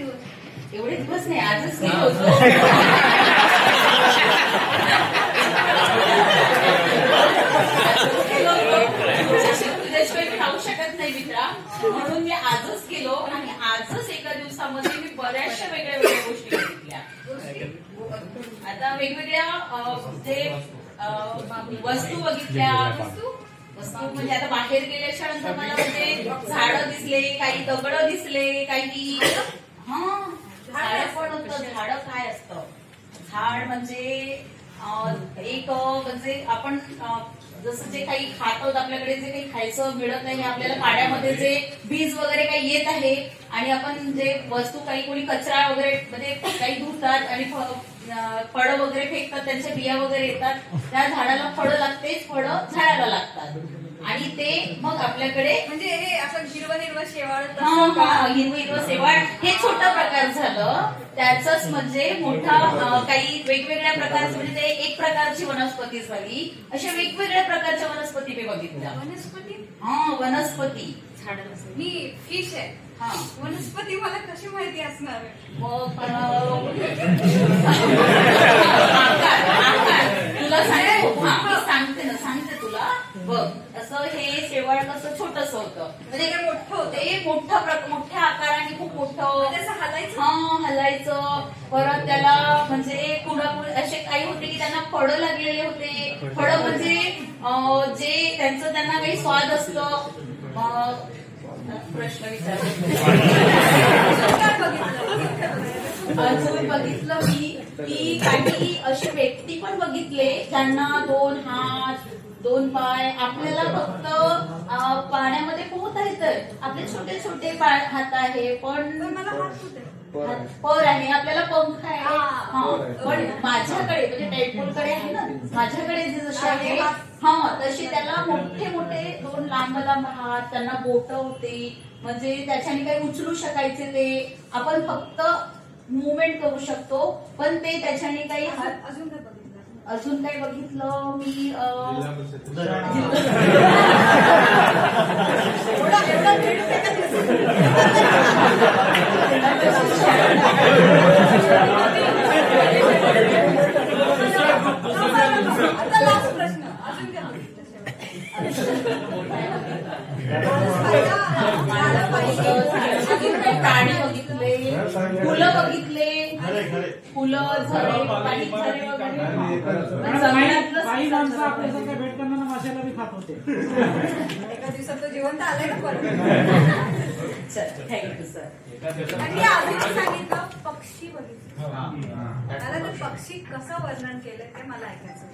दिवस? एवढे दिवस नाही, आजच गेलो होतो. तुझ्याशिवाय मी राहू शकत नाही मित्रा, म्हणून मी आजच गेलो आणि आजच एका दिवसामध्ये मी बऱ्याचशा वेगळ्या वेगळ्या गोष्टी बघितल्या. आता वेगवेगळ्या वस्तू बघितल्या. वस्तू म्हणजे आता बाहेर गेल्याच्या नंतर मला म्हणजे झाडं दिसले, काही दगड दिसले, काही झाड पण होतं. झाड काय असतं? झाड म्हणजे एक म्हणजे आपण जसं जे काही खातो, आपल्याकडे जे काही खायचं मिळत नाही, आपल्याला पाण्यामध्ये जे बीज वगैरे काही येत आहे आणि आपण जे वस्तू काही कोणी कचरा वगैरे म्हणजे काही धुतात आणि फळं वगैरे फेकतात, त्यांच्या बिया वगैरे येतात, त्या झाडाला फळं लागतेच, फळं झाडाला लागतात आणि ते मग आपल्याकडे म्हणजे हे असं हिरवं हिरवं शेवाळ. हिरवं हिरवं शेवाळ हे छोटा प्रकार झालं. त्याच म्हणजे मोठा काही वेगवेगळ्या प्रकारचे म्हणजे ते एक प्रकारची वनस्पती झाली. अशा वेगवेगळ्या प्रकारच्या वनस्पती मी बघितल्या. वनस्पती? वनस्पती. झाड मी फिश आहे. वनस्पती मला कशी माहिती असणार? तुला सांगते तुला. बघ, असं हे शेवाळ कसं छोटस होतं, म्हणजे काय मोठं होतं. हे मोठ्या आकाराने खूप मोठं हलायचं. परत त्याला म्हणजे कुणाकुण असे काही होते की त्यांना फळं लागलेले होते. फळं म्हणजे जे त्यांचं त्यांना काही स्वाद असतं. प्रश्न विचार. अजून बघितलं मी की काही असे व्यक्ती पण बघितले ज्यांना 2 हात 2 पाय. आपल्याला फक्त पाण्यामध्ये पोहता येतं, आपले छोटे छोटे हात आहे, पण पर आहे, आपल्याला पंख आहे. पण माझ्याकडे म्हणजे डेडपूलकडे आहे ना, माझ्याकडे जसे आहे तसे त्याला मोठे मोठे 2 लांब लांब हात, त्यांना बोट होते. म्हणजे त्याच्याने काही उचलू शकायचे ते. आपण फक्त मुवमेंट करू शकतो, पण ते त्याच्याने काही हात. अजून काय बघितलं मी? प्राणी बघितले, फुलं बघितले, फुलं झरे, पाणी झरे वगैरे. काही माणसं आपल्यासारखं भेट करताना माशाला बी खात होते. एका दिवसात तो जिवंत आलाय ना परत. Thank you sir. आणि अजून सांगितलं पक्षी बघितलं. मला ते पक्षी कसं वर्णन केलं ते मला ऐकायचं.